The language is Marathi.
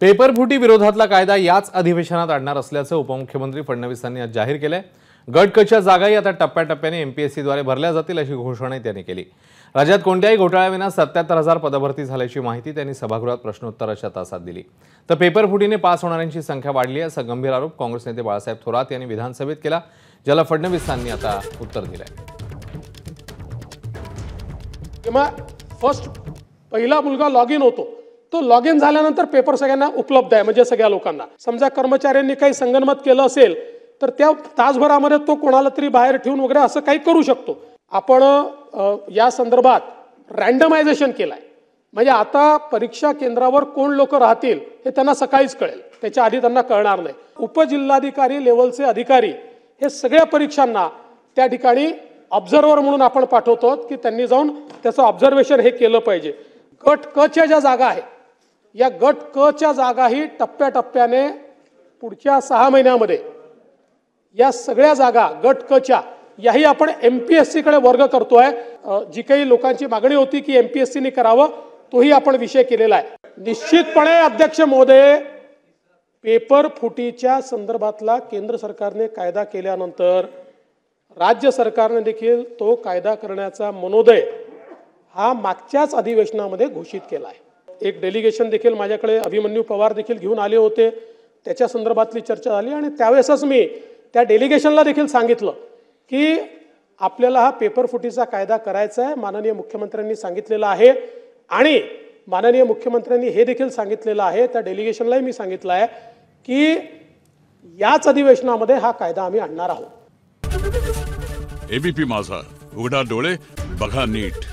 पेपरफुटी विरोधातला कायदा याच अधिवेशनात आणणार असल्याचं उपमुख्यमंत्री फडणवीसांनी आज जाहीर केलंय। गटकच्या जागाही आता टप्प्याटप्प्याने एमपीएससीद्वारे भरल्या जातील अशी घोषणाही त्यांनी केली। राज्यात कोणत्याही घोटाळ्याविना 77,000 पदभरती झाल्याची माहिती त्यांनी सभागृहात प्रश्नोत्तराच्या तासात दिली। तर पेपरफुटीने पास होणाऱ्यांची संख्या वाढली आहे असा गंभीर आरोप काँग्रेस नेते बाळासाहेब थोरात यांनी विधानसभेत केला, ज्याला फडणवीसांनी आता उत्तर दिलंय। फर्स्ट पहिला मुलगा लॉग इन होतो, तो लॉग इन झाल्यानंतर पेपर सगळ्यांना उपलब्ध आहे, म्हणजे सगळ्या लोकांना। समजा कर्मचाऱ्यांनी काही संगनमत केलं असेल तर त्या तासभरामध्ये तो कोणाला तरी बाहेर ठेवून वगैरे असं काही करू शकतो। आपण या संदर्भात रँडमायझेशन केलंय, म्हणजे आता परीक्षा केंद्रावर कोण लोक राहतील हे त्यांना सकाळीच कळेल, त्याच्या आधी त्यांना कळणार नाही। उपजिल्हाधिकारी लेवलचे अधिकारी हे सगळ्या परीक्षांना त्या ठिकाणी ऑब्झर्वर म्हणून आपण पाठवतो की त्यांनी जाऊन त्याचं ऑब्झर्वेशन हे केलं पाहिजे। गट क च्या ज्या जागा आहेत, या गट क च्या जागाही टप्प्याटप्प्याने पुढच्या 6 महिन्यामध्ये या सगळ्या जागा गट क च्या याही आपण एमपीएससी कडे वर्ग करतोय। जी काही लोकांची मागणी होती की एमपीएससी ने करावं, तोही आपण विषय केलेला आहे। निश्चितपणे अध्यक्ष महोदय, पेपर फुटीच्या संदर्भातला केंद्र सरकारने कायदा केल्यानंतर राज्य सरकारने देखील तो कायदा करण्याचा मनोदय हा मागच्याच अधिवेशनामध्ये घोषित केला आहे। एक डेलिगेशन देखील माझ्याकडे अभिमन्यू पवार देखील घेऊन आले होते, त्याच्या संदर्भातली चर्चा झाली आणि त्यावेळेसच मी त्या डेलिगेशनला देखील सांगितलं की आपल्याला हा पेपर फुटीचा कायदा करायचा आहे। माननीय मुख्यमंत्र्यांनी सांगितलेलं आहे आणि माननीय मुख्यमंत्र्यांनी हे देखील सांगितलेलं आहे, त्या डेलिगेशनलाही मी सांगितलं आहे की याच अधिवेशनामध्ये हा कायदा आम्ही आणणार आहोत। एबीपी माझा, उघडा डोळे बघा नीट।